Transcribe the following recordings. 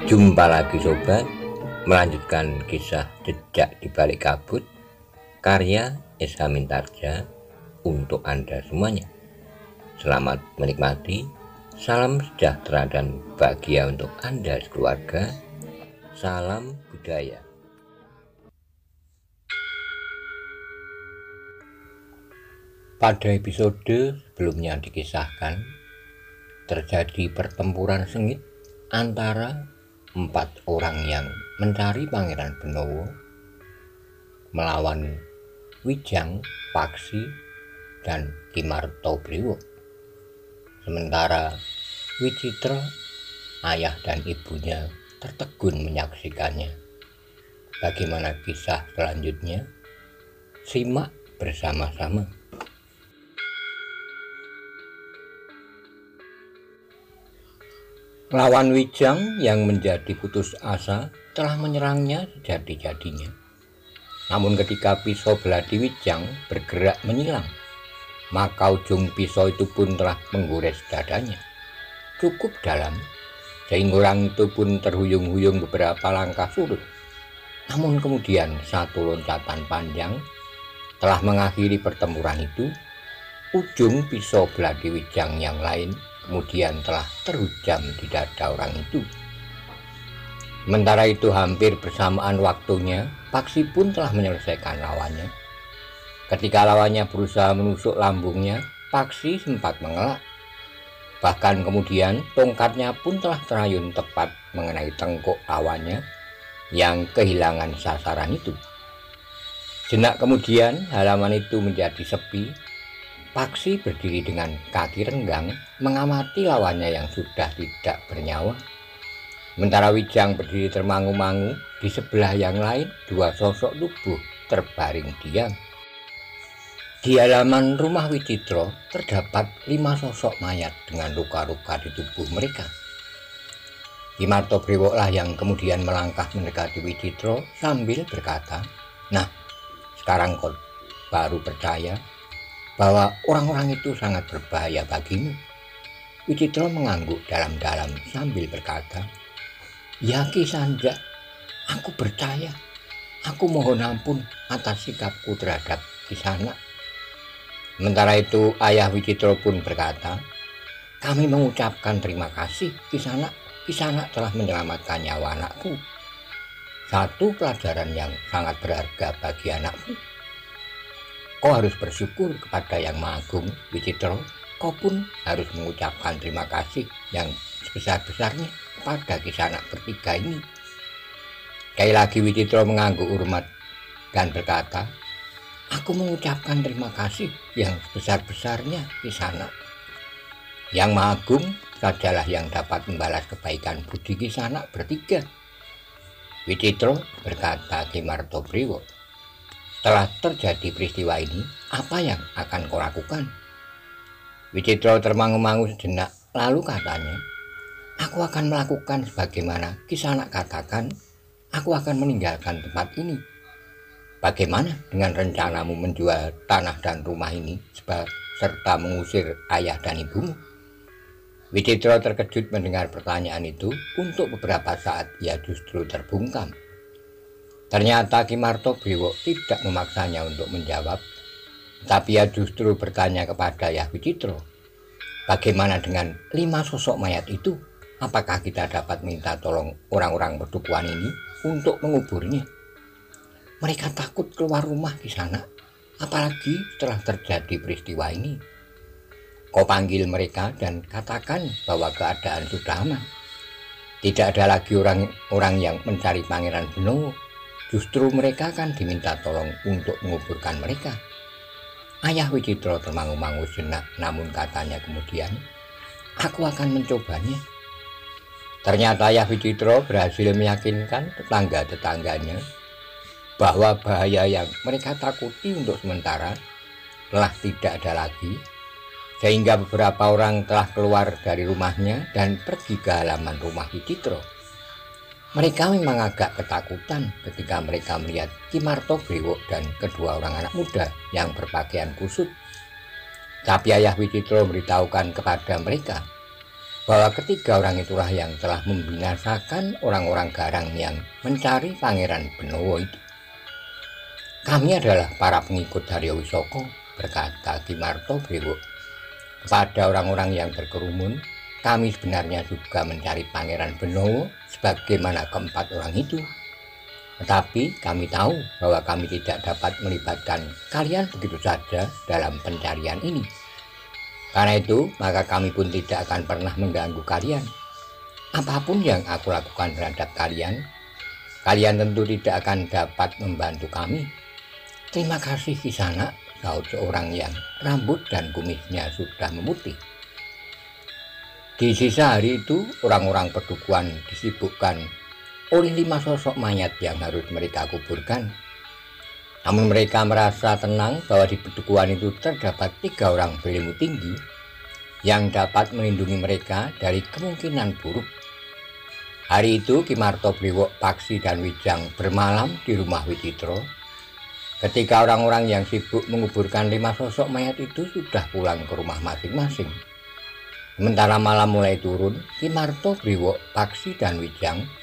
Jumpa lagi sobat, melanjutkan kisah Jejak di Balik Kabut karya S.H. Mintarja untuk Anda semuanya. Selamat menikmati, salam sejahtera dan bahagia untuk Anda sekeluarga. Salam budaya. Pada episode sebelumnya dikisahkan terjadi pertempuran sengit antara 4 orang yang mencari Pangeran Benowo melawan Wijang, Paksi, dan Ki Martobriwo. Sementara Wicitra, ayah dan ibunya tertegun menyaksikannya. Bagaimana kisah selanjutnya? Simak bersama-sama. Lawan Wijang yang menjadi putus asa telah menyerangnya sejadi-jadinya. Namun ketika pisau belati Wijang bergerak menyilang, maka ujung pisau itu pun telah menggores dadanya. Cukup dalam, sehingga orang itu pun terhuyung-huyung beberapa langkah surut. Namun kemudian satu loncatan panjang telah mengakhiri pertempuran itu. Ujung pisau belati Wijang yang lain kemudian telah terhujam di dada orang itu. Sementara itu hampir bersamaan waktunya, Paksi pun telah menyelesaikan lawannya. Ketika lawannya berusaha menusuk lambungnya, Paksi sempat mengelak. Bahkan kemudian tongkatnya pun telah terayun tepat mengenai tengkuk lawannya yang kehilangan sasaran itu. Sejenak kemudian halaman itu menjadi sepi. Paksi berdiri dengan kaki renggang mengamati lawannya yang sudah tidak bernyawa. Sementara Wijang berdiri termangu-mangu, di sebelah yang lain 2 sosok tubuh terbaring diam. Di halaman rumah Wicitra terdapat 5 sosok mayat dengan luka-luka di tubuh mereka. Ki Martobriwo lah yang kemudian melangkah mendekati Wicitra sambil berkata, "Nah, sekarang kau baru percaya bahwa orang-orang itu sangat berbahaya bagimu." Wicitra mengangguk dalam-dalam sambil berkata, "Ya Ki Sanja, aku percaya. Aku mohon ampun atas sikapku terhadap Kisanak." Sementara itu ayah Wicitra pun berkata, "Kami mengucapkan terima kasih Kisanak. Kisanak telah menyelamatkan nyawa anakku. Satu pelajaran yang sangat berharga bagi anakku. Kau harus bersyukur kepada Yang Maha Agung, Wicitra. Kau pun harus mengucapkan terima kasih yang sebesar-besarnya kepada Kisanak bertiga ini." Sekali lagi Wicitra mengangguk hormat dan berkata, "Aku mengucapkan terima kasih yang sebesar-besarnya Kisanak. Yang Maha Agung sajalah yang dapat membalas kebaikan budi Kisanak bertiga." Wicitra berkata, "Ki Martobriwo, setelah terjadi peristiwa ini, apa yang akan kau lakukan?" Wicitra termangu-mangu sejenak, lalu katanya, "Aku akan melakukan sebagaimana Kisanak katakan. Aku akan meninggalkan tempat ini. Bagaimana dengan rencanamu menjual tanah dan rumah ini serta mengusir ayah dan ibumu?" Wicitra terkejut mendengar pertanyaan itu. Untuk beberapa saat ia justru terbungkam. Ternyata Ki Martobriwo tidak memaksanya untuk menjawab, tapi ia justru bertanya kepada Ayah Wicitra, "Bagaimana dengan 5 sosok mayat itu? Apakah kita dapat minta tolong orang-orang berdukuhan ini untuk menguburnya? Mereka takut keluar rumah di sana, apalagi setelah terjadi peristiwa ini. Kau panggil mereka dan katakan bahwa keadaan sudah aman. Tidak ada lagi orang-orang yang mencari Pangeran Benowo. Justru mereka akan diminta tolong untuk menguburkan mereka." Ayah Wicitra termangu-mangu sejenak, namun katanya kemudian, "Aku akan mencobanya." Ternyata ayah Wicitra berhasil meyakinkan tetangga-tetangganya bahwa bahaya yang mereka takuti untuk sementara telah tidak ada lagi, sehingga beberapa orang telah keluar dari rumahnya dan pergi ke halaman rumah Wicitra. Mereka memang agak ketakutan ketika mereka melihat Ki Martobriwo dan kedua orang anak muda yang berpakaian kusut. Tapi ayah Wicitra memberitahukan kepada mereka bahwa ketiga orang itulah yang telah membinasakan orang-orang Garang yang mencari Pangeran Benawa itu. Kami adalah para pengikut Haryo Wisoko, berkata Ki Martobrewo kepada orang-orang yang berkerumun. Kami sebenarnya juga mencari Pangeran Benawa sebagaimana keempat orang itu. Tetapi kami tahu bahwa kami tidak dapat melibatkan kalian begitu saja dalam pencarian ini. Karena itu, maka kami pun tidak akan pernah mengganggu kalian. Apapun yang aku lakukan terhadap kalian, kalian tentu tidak akan dapat membantu kami. Terima kasih Kisana, sahut seorang yang rambut dan kumisnya sudah memutih. Di sisa hari itu, orang-orang Pedukuhan disibukkan oleh 5 sosok mayat yang harus mereka kuburkan. Namun mereka merasa tenang bahwa di Pedukuhan itu terdapat 3 orang berilmu tinggi yang dapat melindungi mereka dari kemungkinan buruk. Hari itu Ki Martobrewo, Paksi, dan Wijang bermalam di rumah Wicitro. Ketika orang-orang yang sibuk menguburkan 5 sosok mayat itu sudah pulang ke rumah masing-masing. Sementara malam mulai turun, Ki Martobrewo, Paksi, dan Wijang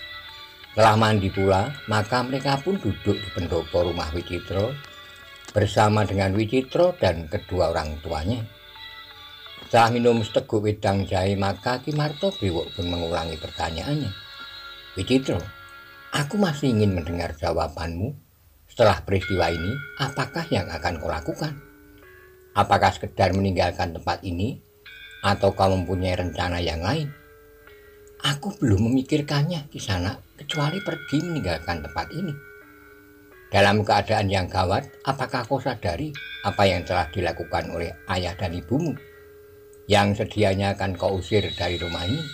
telah mandi pula, maka mereka pun duduk di pendopo rumah Wicitro bersama dengan Wicitro dan kedua orang tuanya. Setelah minum seteguk wedang jahe, maka Ki Martobrewo pun mengulangi pertanyaannya. Wicitro, aku masih ingin mendengar jawabanmu. Setelah peristiwa ini, apakah yang akan kau lakukan? Apakah sekedar meninggalkan tempat ini, atau kau mempunyai rencana yang lain? Aku belum memikirkannya Kisana, kecuali pergi meninggalkan tempat ini. Dalam keadaan yang gawat, apakah kau sadari apa yang telah dilakukan oleh ayah dan ibumu, yang sedianya akan kau usir dari rumah ini?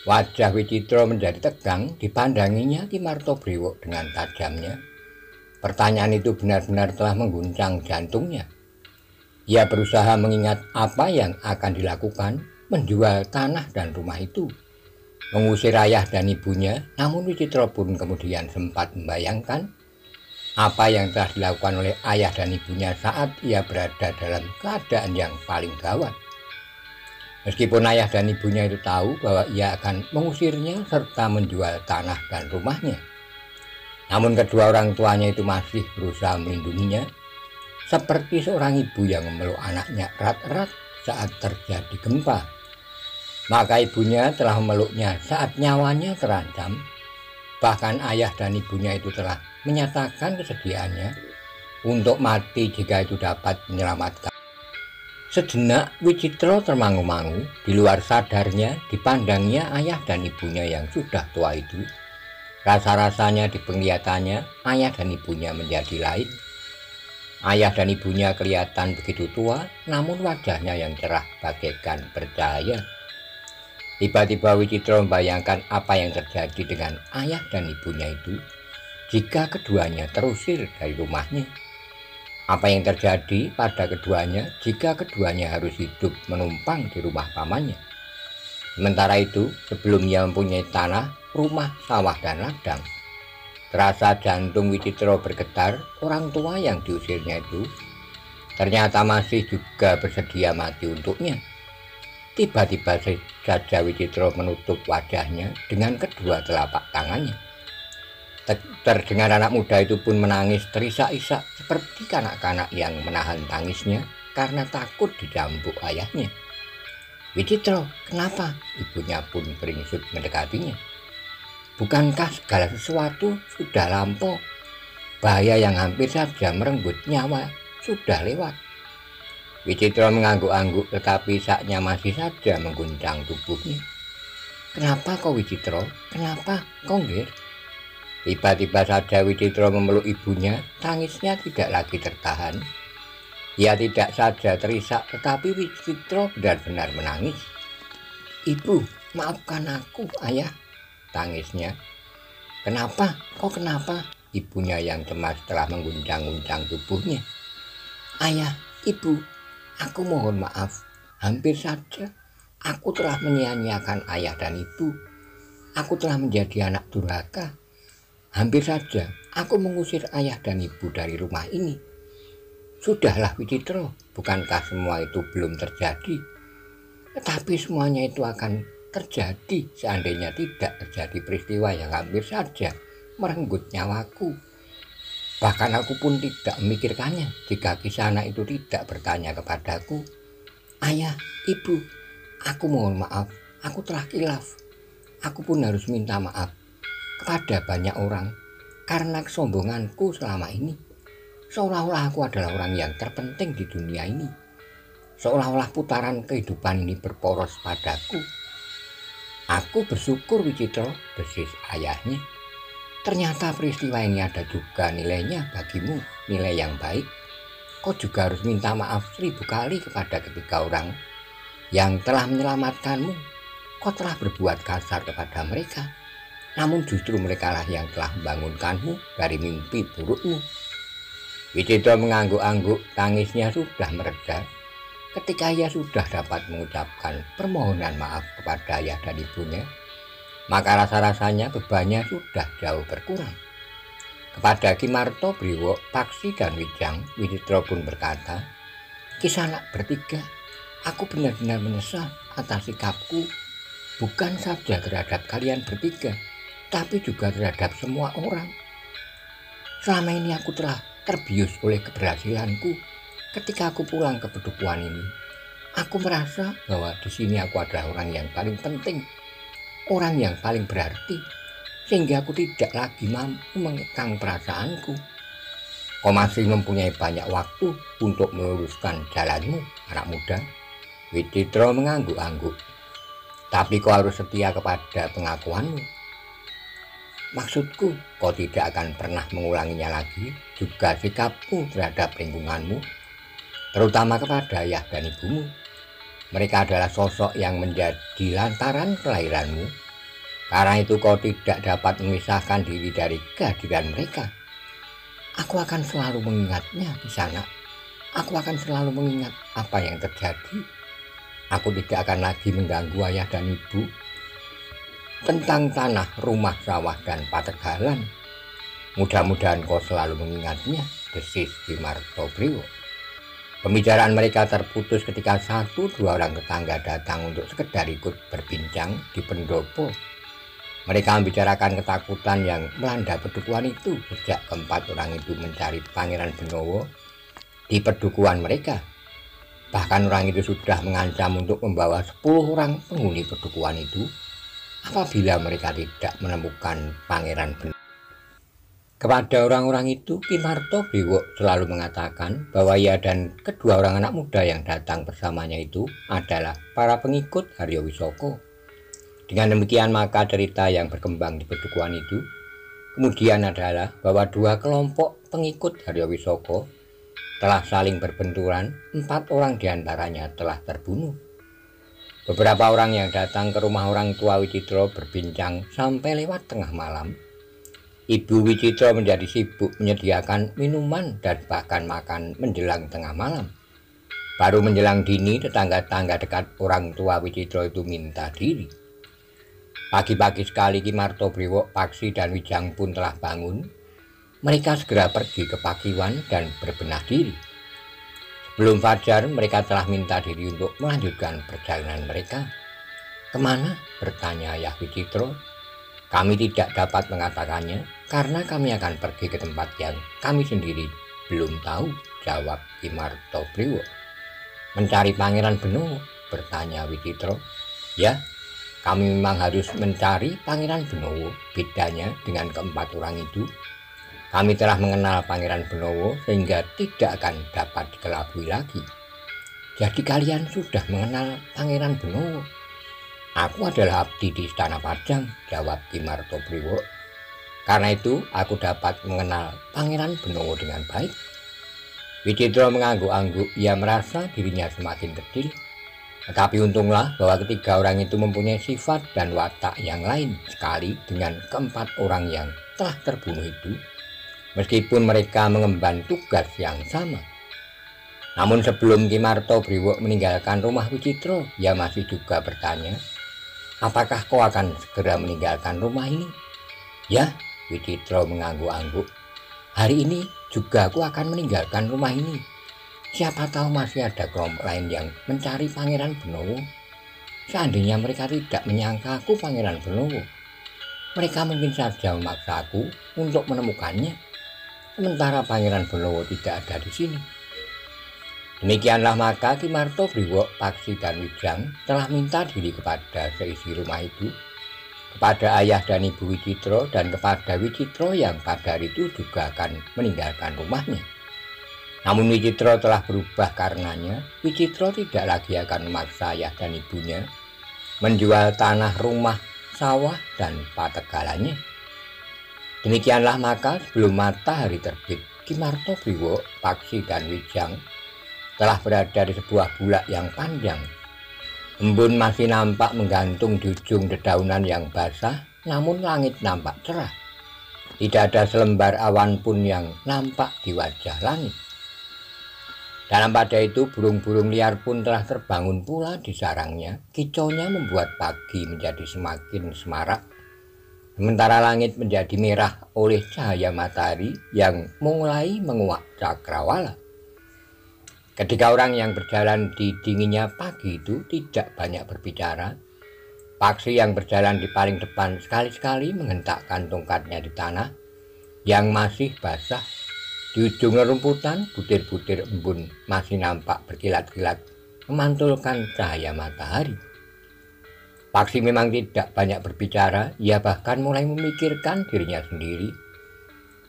Wajah Wicitro menjadi tegang, dipandanginya Ki Martobrewo dengan tajamnya. Pertanyaan itu benar-benar telah mengguncang jantungnya. Ia berusaha mengingat apa yang akan dilakukan, menjual tanah dan rumah itu, mengusir ayah dan ibunya. Namun Wicitro pun kemudian sempat membayangkan apa yang telah dilakukan oleh ayah dan ibunya saat ia berada dalam keadaan yang paling gawat. Meskipun ayah dan ibunya itu tahu bahwa ia akan mengusirnya serta menjual tanah dan rumahnya, namun kedua orang tuanya itu masih berusaha melindunginya, seperti seorang ibu yang memeluk anaknya erat-erat saat terjadi gempa. Maka ibunya telah memeluknya saat nyawanya terancam. Bahkan ayah dan ibunya itu telah menyatakan kesediaannya untuk mati jika itu dapat menyelamatkan. Sejenak Wicitro termangu-mangu. Di luar sadarnya dipandangnya ayah dan ibunya yang sudah tua itu. Rasa-rasanya di penglihatannya ayah dan ibunya menjadi lain. Ayah dan ibunya kelihatan begitu tua, namun wajahnya yang cerah bagaikan bercahaya. Tiba-tiba Wicitro membayangkan apa yang terjadi dengan ayah dan ibunya itu jika keduanya terusir dari rumahnya. Apa yang terjadi pada keduanya jika keduanya harus hidup menumpang di rumah pamannya. Sementara itu, sebelum ia mempunyai tanah, rumah, sawah, dan ladang, terasa jantung Wicitro bergetar. Orang tua yang diusirnya itu ternyata masih juga bersedia mati untuknya. Tiba-tiba saja Wicitro menutup wajahnya dengan kedua telapak tangannya. Terdengar anak muda itu pun menangis terisak-isak seperti kanak-kanak yang menahan tangisnya karena takut dicambuk ayahnya. Wicitro, kenapa? Ibunya pun beringsut mendekatinya. Bukankah segala sesuatu sudah lampau? Bahaya yang hampir saja merenggut nyawa sudah lewat. Wicitro mengangguk-angguk, tetapi saknya masih saja mengguncang tubuhnya. Kenapa kau Wicitro? Kenapa kau Ngger? Tiba-tiba saja Wicitro memeluk ibunya. Tangisnya tidak lagi tertahan. Ia tidak saja terisak, tetapi Wicitro benar-benar menangis. Ibu, maafkan aku, ayah, tangisnya. Kenapa? Kok kenapa? Ibunya yang cemas telah mengguncang-guncang tubuhnya. Ayah, ibu, aku mohon maaf. Hampir saja aku telah menyia-nyiakan ayah dan ibu. Aku telah menjadi anak durhaka. Hampir saja aku mengusir ayah dan ibu dari rumah ini. Sudahlah Wicitro, bukankah semua itu belum terjadi? Tetapi semuanya itu akan terjadi seandainya tidak terjadi peristiwa yang hampir saja merenggut nyawaku. Bahkan aku pun tidak memikirkannya jika Kisana itu tidak bertanya kepadaku, "Ayah, Ibu, aku mohon maaf, aku telah kilaf. Aku pun harus minta maaf kepada banyak orang karena kesombonganku selama ini. Seolah-olah aku adalah orang yang terpenting di dunia ini. Seolah-olah putaran kehidupan ini berporos padaku." "Aku bersyukur, Wicitra," desis ayahnya. "Ternyata peristiwa ini ada juga nilainya bagimu, nilai yang baik. Kau juga harus minta maaf 1000 kali kepada ketiga orang yang telah menyelamatkanmu. Kau telah berbuat kasar kepada mereka, namun justru merekalah yang telah membangunkanmu dari mimpi burukmu." Wicitra mengangguk-angguk, tangisnya sudah mereda ketika ia sudah dapat mengucapkan permohonan maaf kepada ayah dan ibunya. Maka rasa-rasanya bebannya sudah jauh berkurang. Kepada Ki Martobriwo, Paksi dan Wijang, Wicitra pun berkata, "Kisana bertiga, aku benar-benar menyesal atas sikapku, bukan saja terhadap kalian bertiga, tapi juga terhadap semua orang. Selama ini aku telah terbius oleh keberhasilanku. Ketika aku pulang ke pedukuhan ini, aku merasa bahwa di sini aku adalah orang yang paling penting, orang yang paling berarti, sehingga aku tidak lagi mampu mengekang perasaanku. Kau masih mempunyai banyak waktu untuk meluruskan jalanmu, anak muda." Wicitra mengangguk-angguk. "Tapi kau harus setia kepada pengakuanmu. Maksudku, kau tidak akan pernah mengulanginya lagi, juga sikapmu terhadap lingkunganmu, terutama kepada ayah dan ibumu. Mereka adalah sosok yang menjadi lantaran kelahiranmu. Karena itu kau tidak dapat memisahkan diri dari kehadiran mereka. Aku akan selalu mengingatnya di sana. Aku akan selalu mengingat apa yang terjadi. Aku tidak akan lagi mengganggu ayah dan ibu tentang tanah, rumah, sawah, dan pategalan. Mudah-mudahan kau selalu mengingatnya," desis Ki Martobriwo. Pembicaraan mereka terputus ketika 1-2 orang tetangga datang untuk sekedar ikut berbincang di pendopo. Mereka membicarakan ketakutan yang melanda pedukuhan itu sejak keempat orang itu mencari Pangeran Benowo di pedukuhan mereka. Bahkan orang itu sudah mengancam untuk membawa 10 orang penghuni pedukuhan itu apabila mereka tidak menemukan Pangeran Benowo. Kepada orang-orang itu, Ki Martobriwo selalu mengatakan bahwa ia dan kedua orang anak muda yang datang bersamanya itu adalah para pengikut Haryo Wisoko. Dengan demikian maka cerita yang berkembang di pedukuhan itu kemudian adalah bahwa 2 kelompok pengikut Haryo Wisoko telah saling berbenturan, 4 orang diantaranya telah terbunuh. Beberapa orang yang datang ke rumah orang tua Wicitra berbincang sampai lewat tengah malam. Ibu Wicitra menjadi sibuk menyediakan minuman dan bahkan makan menjelang tengah malam. Baru menjelang dini, tetangga-tetangga dekat orang tua Wicitra itu minta diri. Pagi-pagi sekali Ki Martobriwo, Paksi, dan Wijang pun telah bangun. Mereka segera pergi ke Pakiwan dan berbenah diri. Sebelum fajar, mereka telah minta diri untuk melanjutkan perjalanan mereka. "Kemana?" bertanya ayah Wicitra. "Kami tidak dapat mengatakannya karena kami akan pergi ke tempat yang kami sendiri belum tahu," jawab Ki Martobriwo. "Mencari Pangeran Benowo?" bertanya Wicitra. "Ya, kami memang harus mencari Pangeran Benowo. Bedanya dengan keempat orang itu, kami telah mengenal Pangeran Benowo sehingga tidak akan dapat dikelabui lagi." "Jadi kalian sudah mengenal Pangeran Benowo?" "Aku adalah abdi di Istana Padang," jawab Ki Martobriwo. "Karena itu aku dapat mengenal Pangeran Benowo dengan baik." Wicitra mengangguk-angguk. Ia merasa dirinya semakin kecil. Tetapi untunglah bahwa ketiga orang itu mempunyai sifat dan watak yang lain sekali dengan keempat orang yang telah terbunuh itu, meskipun mereka mengemban tugas yang sama. Namun sebelum Ki Martobriwo meninggalkan rumah Wicitra, ia masih juga bertanya, "Apakah kau akan segera meninggalkan rumah ini?" "Ya," Wicitra mengangguk-angguk. "Hari ini juga aku akan meninggalkan rumah ini. Siapa tahu masih ada kelompok lain yang mencari Pangeran Benowo. Seandainya mereka tidak menyangka aku Pangeran Benowo, mereka mungkin saja memaksa aku untuk menemukannya, sementara Pangeran Benowo tidak ada di sini. Demikianlah maka Ki Marto Briwo, Paksi dan Wijang telah minta diri kepada seisi rumah itu, kepada ayah dan ibu Wicitro, dan kepada Wicitro yang pada hari itu juga akan meninggalkan rumahnya. Namun Wicitro telah berubah karenanya. Wicitro tidak lagi akan memaksa ayah dan ibunya menjual tanah, rumah, sawah, dan pategalannya. Demikianlah maka sebelum matahari terbit, Ki Marto Briwo, Paksi dan Wijang telah berada di sebuah bulak yang panjang. Embun masih nampak menggantung di ujung dedaunan yang basah, namun langit nampak cerah. Tidak ada selembar awan pun yang nampak di wajah langit. Dalam pada itu burung-burung liar pun telah terbangun pula di sarangnya. Kicaunya membuat pagi menjadi semakin semarak, sementara langit menjadi merah oleh cahaya matahari yang mulai menguak cakrawala. Ketika orang yang berjalan di dinginnya pagi itu tidak banyak berbicara, Paksi yang berjalan di paling depan sekali-sekali menghentakkan tongkatnya di tanah yang masih basah. Di ujung rerumputan, butir-butir embun masih nampak berkilat-kilat memantulkan cahaya matahari. Paksi memang tidak banyak berbicara, ia bahkan mulai memikirkan dirinya sendiri.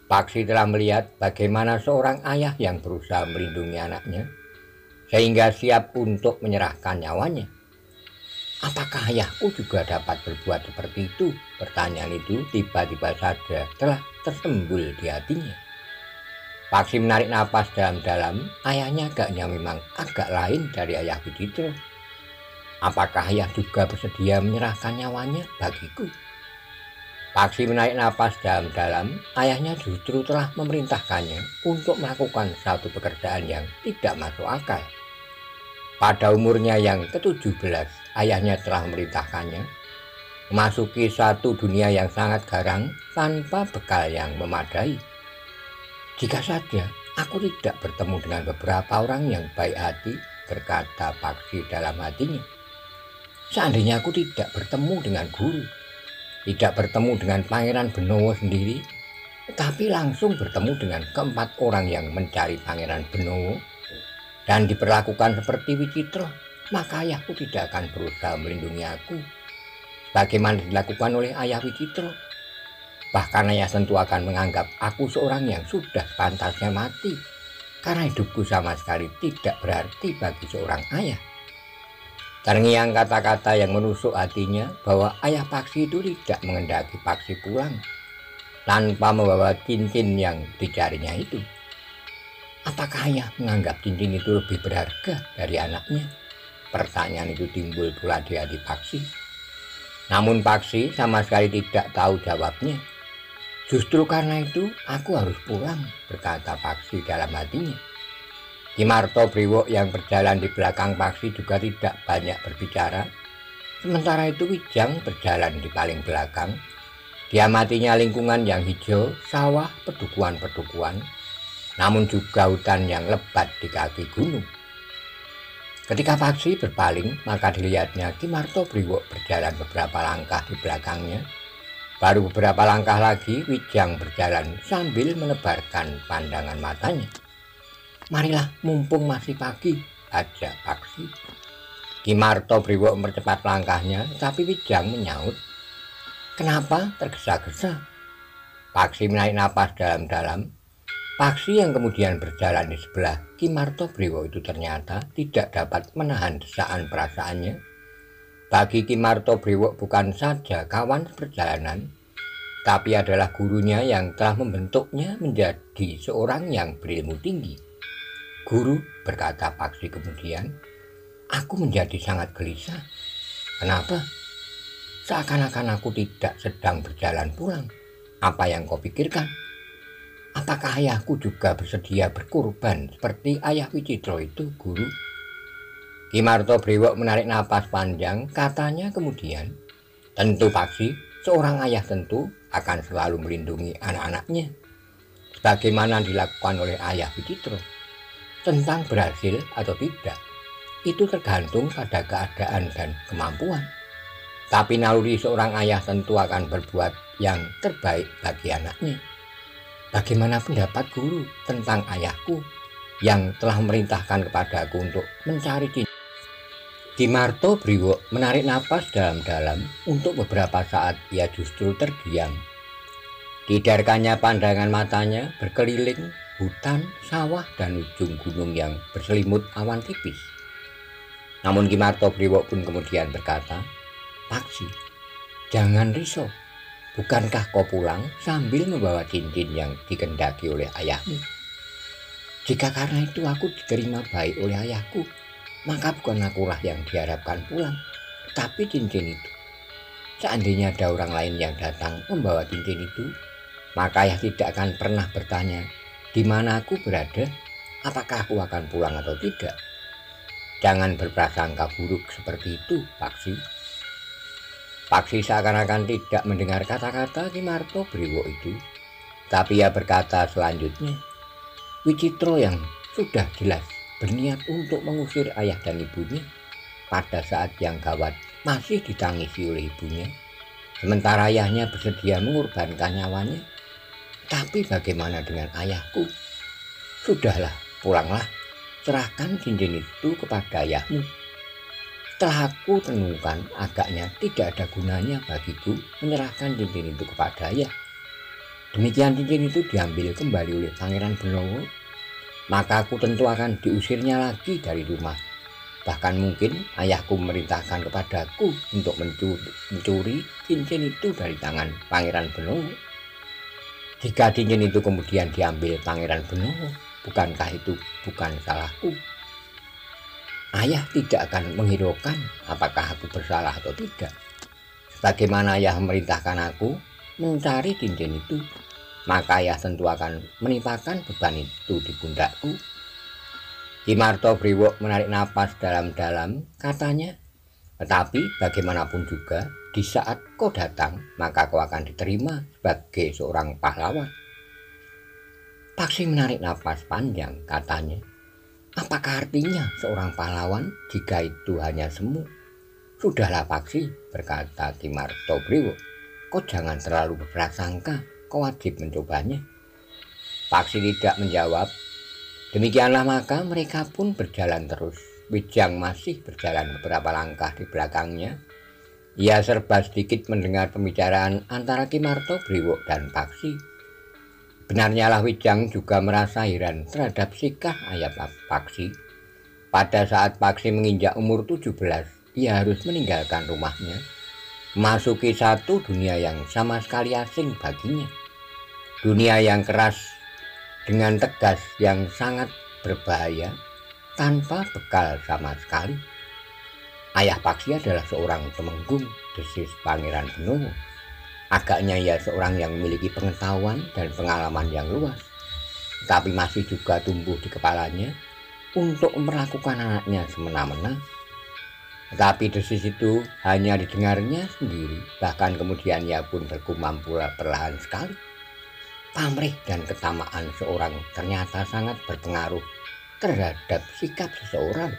Paksi telah melihat bagaimana seorang ayah yang berusaha melindungi anaknya, sehingga siap untuk menyerahkan nyawanya. Apakah ayahku juga dapat berbuat seperti itu? Pertanyaan itu tiba-tiba saja telah tersembul di hatinya. Paksi menarik napas dalam-dalam. Ayahnya agaknya memang agak lain dari ayah Wicitro. Apakah ayah juga bersedia menyerahkan nyawanya bagiku? Paksi menarik napas dalam-dalam. Ayahnya justru telah memerintahkannya untuk melakukan satu pekerjaan yang tidak masuk akal. Pada umurnya yang ke-17, ayahnya telah memerintahkannya memasuki satu dunia yang sangat garang tanpa bekal yang memadai. Jika saja aku tidak bertemu dengan beberapa orang yang baik hati, berkata Paksi dalam hatinya. Seandainya aku tidak bertemu dengan guru, tidak bertemu dengan Pangeran Benowo sendiri, tetapi langsung bertemu dengan keempat orang yang mencari Pangeran Benowo dan diperlakukan seperti Wicitro, maka ayahku tidak akan berusaha melindungi aku bagaimana dilakukan oleh ayah Wicitro. Bahkan ayah tentu akan menganggap aku seorang yang sudah pantasnya mati, karena hidupku sama sekali tidak berarti bagi seorang ayah. Terngiang kata-kata yang menusuk hatinya bahwa ayah Paksi itu tidak mengendaki Paksi pulang tanpa membawa cincin yang dicarinya itu. Apakah ayah menganggap cincin itu lebih berharga dari anaknya? Pertanyaan itu timbul pula di hati Paksi. Namun Paksi sama sekali tidak tahu jawabnya. Justru karena itu aku harus pulang, berkata Paksi dalam hatinya. Ki Marto Briwo yang berjalan di belakang Paksi juga tidak banyak berbicara. Sementara itu Wijang berjalan di paling belakang. Diamatinya lingkungan yang hijau, sawah, pedukuhan-pedukuhan, namun juga hutan yang lebat di kaki gunung. Ketika Paksi berpaling, maka dilihatnya Ki Marto Briwo berjalan beberapa langkah di belakangnya. Baru beberapa langkah lagi Wijang berjalan sambil menebarkan pandangan matanya. Marilah mumpung masih pagi, ajak Paksi. Ki Marto Briwo mempercepat langkahnya, tapi Wijang menyaut. Kenapa tergesa-gesa? Paksi menarik napas dalam-dalam. Paksi yang kemudian berjalan di sebelah Ki Marto Briwo itu ternyata tidak dapat menahan desaan perasaannya. Bagi Ki Marto Briwo bukan saja kawan perjalanan, tapi adalah gurunya yang telah membentuknya menjadi seorang yang berilmu tinggi. Guru, berkata Paksi kemudian, aku menjadi sangat gelisah. Kenapa? Seakan-akan aku tidak sedang berjalan pulang. Apa yang kau pikirkan? Apakah ayahku juga bersedia berkorban seperti ayah Wicitro itu, Guru? Ki Marto Briwo menarik napas panjang, katanya kemudian, tentu Paksi, seorang ayah tentu akan selalu melindungi anak-anaknya, sebagaimana dilakukan oleh ayah Wicitro. Tentang berhasil atau tidak, itu tergantung pada keadaan dan kemampuan. Tapi naluri seorang ayah tentu akan berbuat yang terbaik bagi anaknya. Bagaimana pendapat guru tentang ayahku yang telah memerintahkan kepadaku untuk mencari cincin? Ki Martobriwo menarik napas dalam-dalam. Untuk beberapa saat ia justru terdiam. Didarkannya pandangan matanya berkeliling hutan, sawah, dan ujung gunung yang berselimut awan tipis. Namun Ki Martobriwo pun kemudian berkata, "Paksi, jangan risau. Bukankah kau pulang sambil membawa cincin yang dikendaki oleh ayahmu? Jika karena itu aku diterima baik oleh ayahku, maka bukan akulah yang diharapkan pulang, tetapi cincin itu. Seandainya ada orang lain yang datang membawa cincin itu, maka ayah tidak akan pernah bertanya di mana aku berada, apakah aku akan pulang atau tidak. Jangan berprasangka buruk seperti itu, Paksi." Paksi seakan-akan tidak mendengar kata-kata Ki Martobriwo itu, tapi ia berkata selanjutnya, "Wicitro yang sudah jelas berniat untuk mengusir ayah dan ibunya pada saat yang gawat masih ditangisi oleh ibunya, sementara ayahnya bersedia mengorbankan nyawanya. Tapi bagaimana dengan ayahku? Sudahlah, pulanglah, serahkan cincin itu kepada ayahmu. Setelah aku renungkan, agaknya tidak ada gunanya bagiku menyerahkan cincin itu kepada ayah. Demikian cincin itu diambil kembali oleh Pangeran Benowo, maka aku tentu akan diusirnya lagi dari rumah. Bahkan mungkin ayahku memerintahkan kepadaku untuk mencuri cincin itu dari tangan Pangeran Benowo. Jika cincin itu kemudian diambil Pangeran Benowo, bukankah itu bukan salahku? Ayah tidak akan menghiraukan apakah aku bersalah atau tidak. Sebagaimana ayah memerintahkan aku mencari cincin itu, maka ayah tentu akan menimpakan beban itu di pundakku." Ki Martobriwo menarik napas dalam-dalam, katanya, "Tetapi bagaimanapun juga, di saat kau datang, maka kau akan diterima sebagai seorang pahlawan." Paksi menarik napas panjang, katanya, "Apakah artinya seorang pahlawan jika itu hanya semu?" "Sudahlah Paksi," berkata Ki Martobriwo, "kau jangan terlalu berprasangka. Kau wajib mencobanya." Paksi tidak menjawab. Demikianlah maka mereka pun berjalan terus. Wijang masih berjalan beberapa langkah di belakangnya. Ia serba sedikit mendengar pembicaraan antara Ki Martobriwo dan Paksi. Benarnya lah Wijang juga merasa heran terhadap sikap ayah Paksi. Pada saat Paksi menginjak umur 17, ia harus meninggalkan rumahnya, memasuki satu dunia yang sama sekali asing baginya. Dunia yang keras dengan tegas yang sangat berbahaya tanpa bekal sama sekali. Ayah Paksi adalah seorang temenggung, desis Pangeran Benowo. Agaknya ia seorang yang memiliki pengetahuan dan pengalaman yang luas, tapi masih juga tumbuh di kepalanya untuk memperlakukan anaknya semena-mena. Tetapi desis itu hanya didengarnya sendiri, bahkan kemudian ia pun bergumam pula perlahan sekali. Pamrih dan ketamaan seorang ternyata sangat berpengaruh terhadap sikap seseorang.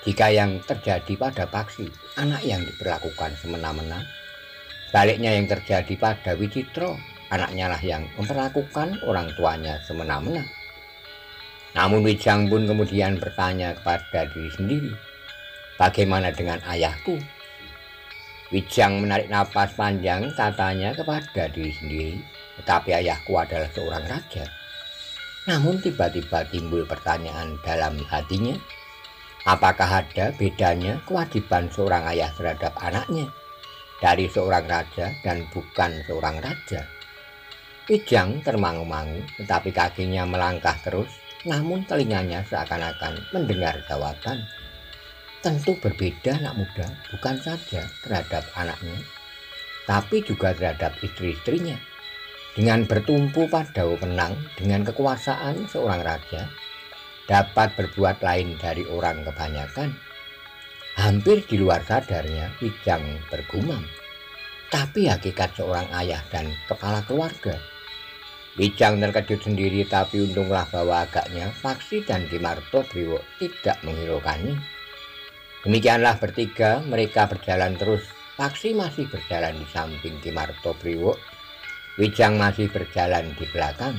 Jika yang terjadi pada Paksi, anak yang diperlakukan semena-mena, baliknya yang terjadi pada Wicitro, anaknya lah yang memperlakukan orang tuanya semena-mena. Namun Wijang pun kemudian bertanya kepada diri sendiri, "Bagaimana dengan ayahku?" Wijang menarik napas panjang, katanya kepada diri sendiri, "Tetapi ayahku adalah seorang raja." Namun tiba-tiba timbul pertanyaan dalam hatinya, apakah ada bedanya kewajiban seorang ayah terhadap anaknya dari seorang raja dan bukan seorang raja? Wijang termangu-mangu, tetapi kakinya melangkah terus, namun telinganya seakan-akan mendengar jawaban. Tentu berbeda anak muda, bukan saja terhadap anaknya, tapi juga terhadap istri-istrinya. Dengan bertumpu pada wewenang dengan kekuasaan seorang raja, dapat berbuat lain dari orang kebanyakan. Hampir di luar sadarnya, Wijang bergumam, tapi hakikat seorang ayah dan kepala keluarga. Wijang terkejut sendiri, tapi untunglah bahwa agaknya Paksi dan Ki Martobriwo tidak menghiraukannya. Demikianlah bertiga mereka berjalan terus. Paksi masih berjalan di samping Ki Martopriwo, Wijang masih berjalan di belakang.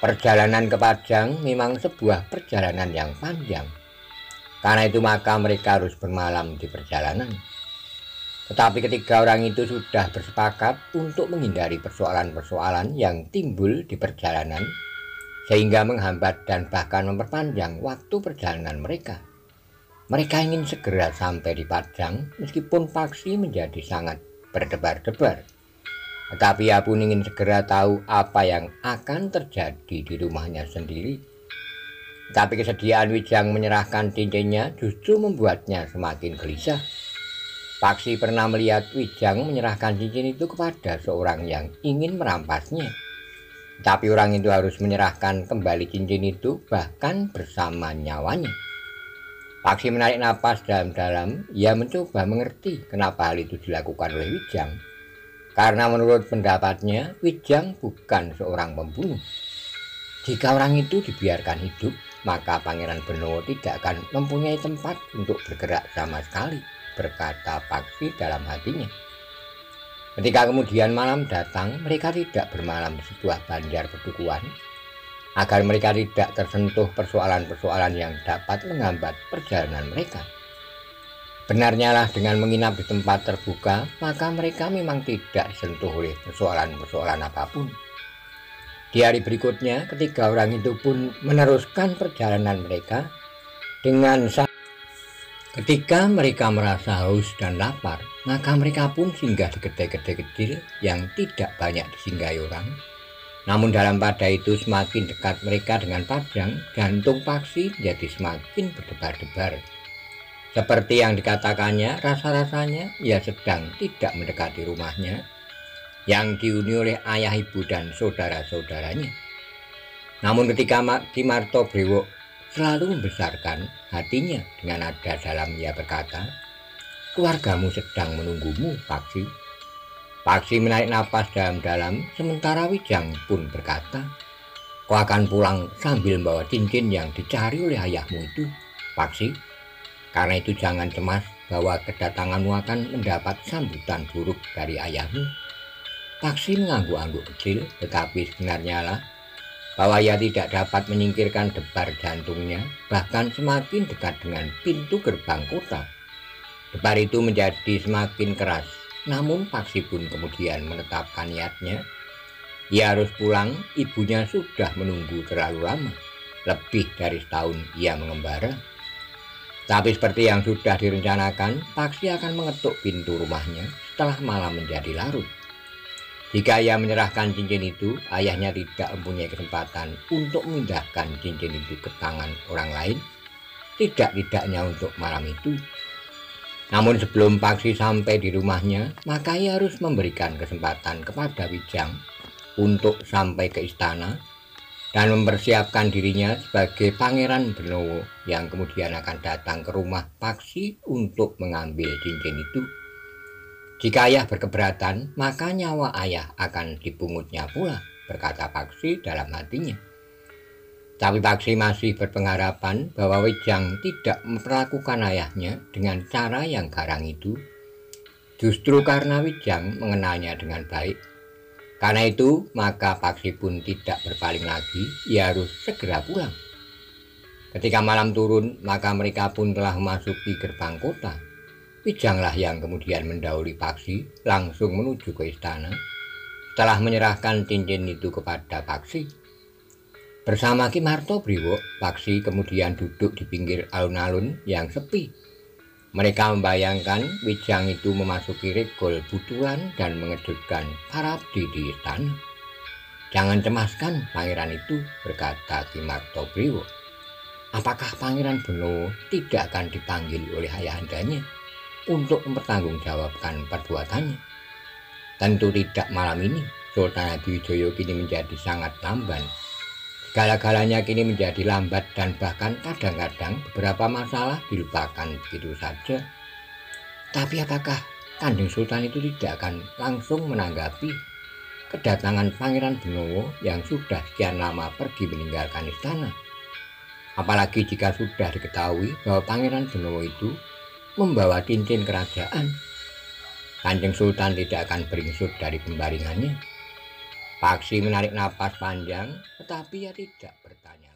Perjalanan ke Pajang memang sebuah perjalanan yang panjang. Karena itu maka mereka harus bermalam di perjalanan. Tetapi ketiga orang itu sudah bersepakat untuk menghindari persoalan-persoalan yang timbul di perjalanan, sehingga menghambat dan bahkan memperpanjang waktu perjalanan mereka. Mereka ingin segera sampai di Pajang, meskipun Paksi menjadi sangat berdebar-debar. Tetapi ia pun ingin segera tahu apa yang akan terjadi di rumahnya sendiri. Tapi kesediaan Wijang menyerahkan cincinnya justru membuatnya semakin gelisah. Paksi pernah melihat Wijang menyerahkan cincin itu kepada seorang yang ingin merampasnya. Tapi orang itu harus menyerahkan kembali cincin itu bahkan bersama nyawanya. Paksi menarik napas dalam-dalam. Ia mencoba mengerti kenapa hal itu dilakukan oleh Wijang. Karena menurut pendapatnya, Wijang bukan seorang pembunuh. Jika orang itu dibiarkan hidup, maka Pangeran Benowo tidak akan mempunyai tempat untuk bergerak sama sekali, berkata Paksi dalam hatinya. Ketika kemudian malam datang, mereka tidak bermalam di sebuah banjar pedukuhan, agar mereka tidak tersentuh persoalan-persoalan yang dapat menghambat perjalanan mereka. Benarnya lah dengan menginap di tempat terbuka, maka mereka memang tidak disentuh oleh persoalan-persoalan apapun. Di hari berikutnya, ketiga orang itu pun meneruskan perjalanan mereka dengan ketika mereka merasa haus dan lapar, maka mereka pun singgah di kedai-kedai kecil yang tidak banyak disinggahi orang. Namun dalam pada itu semakin dekat mereka dengan Pajang, jantung Paksi menjadi semakin berdebar-debar. Seperti yang dikatakannya, rasa-rasanya ia sedang tidak mendekati rumahnya yang dihuni oleh ayah, ibu, dan saudara-saudaranya. Namun ketika Ki Martopriwo selalu membesarkan hatinya dengan nada dalam ia berkata, "Keluargamu sedang menunggumu, Paksi." Paksi menarik napas dalam-dalam, sementara Wijang pun berkata, "Kau akan pulang sambil membawa cincin yang dicari oleh ayahmu itu, Paksi. Karena itu jangan cemas bahwa kedatanganmu akan mendapat sambutan buruk dari ayahmu." Paksi mengangguk-angguk kecil, tetapi sebenarnya lah bahwa ia tidak dapat menyingkirkan debar jantungnya, bahkan semakin dekat dengan pintu gerbang kota. Debar itu menjadi semakin keras, namun Paksi pun kemudian menetapkan niatnya. Ia harus pulang, ibunya sudah menunggu terlalu lama, lebih dari setahun ia mengembara. Tapi seperti yang sudah direncanakan, Paksi akan mengetuk pintu rumahnya setelah malam menjadi larut. Jika ia menyerahkan cincin itu, ayahnya tidak mempunyai kesempatan untuk memindahkan cincin itu ke tangan orang lain, tidak-tidaknya untuk malam itu. Namun sebelum Paksi sampai di rumahnya, maka ia harus memberikan kesempatan kepada Wijang untuk sampai ke istana dan mempersiapkan dirinya sebagai Pangeran Benowo yang kemudian akan datang ke rumah Paksi untuk mengambil cincin itu. Jika ayah berkeberatan, maka nyawa ayah akan dipungutnya pula, berkata Paksi dalam hatinya. Tapi Paksi masih berpengharapan bahwa Wijang tidak memperlakukan ayahnya dengan cara yang garang itu, justru karena Wijang mengenalnya dengan baik. Karena itu, maka Paksi pun tidak berpaling lagi, ia harus segera pulang. Ketika malam turun, maka mereka pun telah memasuki gerbang kota. Wijanglah yang kemudian mendahului Paksi langsung menuju ke istana, setelah menyerahkan cincin itu kepada Paksi. Bersama Ki Martopriwo, Paksi kemudian duduk di pinggir alun-alun yang sepi. Mereka membayangkan Wijang itu memasuki regol butulan dan mengejutkan para abdi di istana. "Jangan cemaskan pangeran itu," berkata Ki Martopriwo. "Apakah Pangeran Benowo tidak akan dipanggil oleh ayahandanya untuk mempertanggungjawabkan perbuatannya? Tentu tidak malam ini. Sultan Hadiwijaya kini menjadi sangat lamban. Segala-galanya kini menjadi lambat dan bahkan kadang-kadang beberapa masalah dilupakan begitu saja. Tapi apakah Kanjeng Sultan itu tidak akan langsung menanggapi kedatangan Pangeran Benowo yang sudah sekian lama pergi meninggalkan istana? Apalagi jika sudah diketahui bahwa Pangeran Benowo itu membawa cincin kerajaan. Kanjeng Sultan tidak akan beringsut dari pembaringannya. Paksi menarik napas panjang, tetapi ia tidak bertanya.